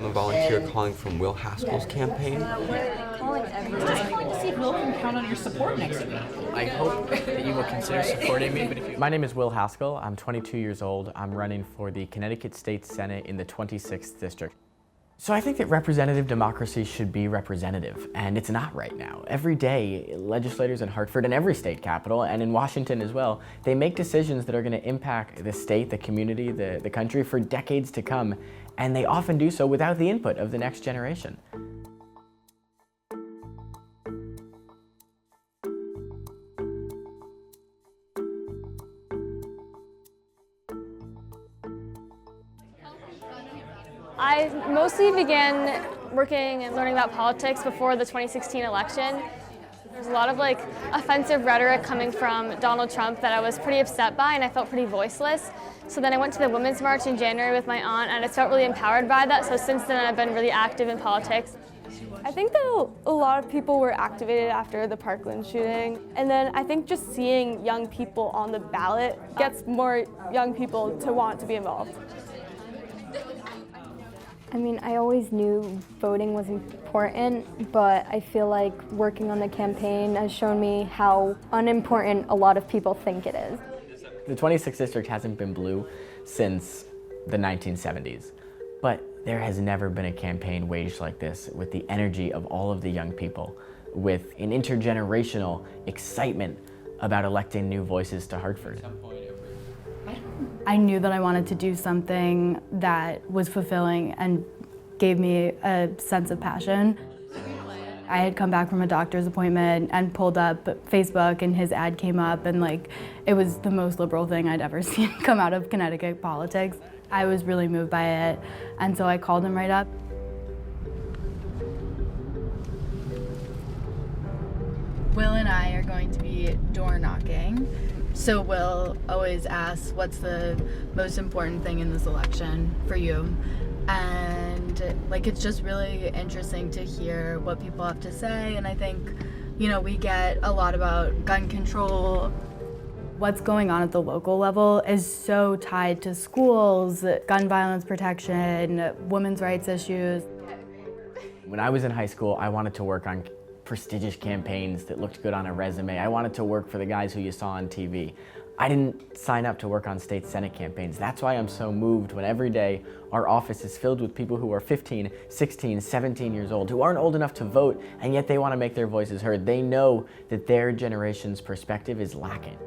a volunteer calling from Will Haskell's campaign. Calling everyone. Just calling to see if Will can count on your support next week. I hope that you will consider supporting me. But if you... My name is Will Haskell. I'm 22 years old. I'm running for the Connecticut State Senate in the 26th District. So I think that representative democracy should be representative, and it's not right now. Every day, legislators in Hartford and every state capital, and in Washington as well, they make decisions that are going to impact the state, the community, the country for decades to come, and they often do so without the input of the next generation. I mostly began working and learning about politics before the 2016 election. There's a lot of offensive rhetoric coming from Donald Trump that I was pretty upset by, and I felt pretty voiceless. So then I went to the Women's March in January with my aunt, and I felt really empowered by that. So since then I've been really active in politics. I think that a lot of people were activated after the Parkland shooting. And then I think just seeing young people on the ballot gets more young people to want to be involved. I mean, I always knew voting was important, but I feel like working on the campaign has shown me how unimportant a lot of people think it is. The 26th District hasn't been blue since the 1970s, but there has never been a campaign waged like this with the energy of all of the young people, with an intergenerational excitement about electing new voices to Hartford. I knew that I wanted to do something that was fulfilling and gave me a sense of passion. I had come back from a doctor's appointment and pulled up Facebook, and his ad came up, and it was the most liberal thing I'd ever seen come out of Connecticut politics. I was really moved by it, and so I called him right up. Will and I are going to be door knocking. So Will always asks, what's the most important thing in this election for you? And it's just really interesting to hear what people have to say. And I think, we get a lot about gun control. What's going on at the local level is so tied to schools, gun violence protection, women's rights issues. When I was in high school, I wanted to work on prestigious campaigns that looked good on a resume. I wanted to work for the guys who you saw on TV. I didn't sign up to work on state senate campaigns. That's why I'm so moved when every day our office is filled with people who are 15, 16, 17 years old, who aren't old enough to vote, and yet they want to make their voices heard. They know that their generation's perspective is lacking.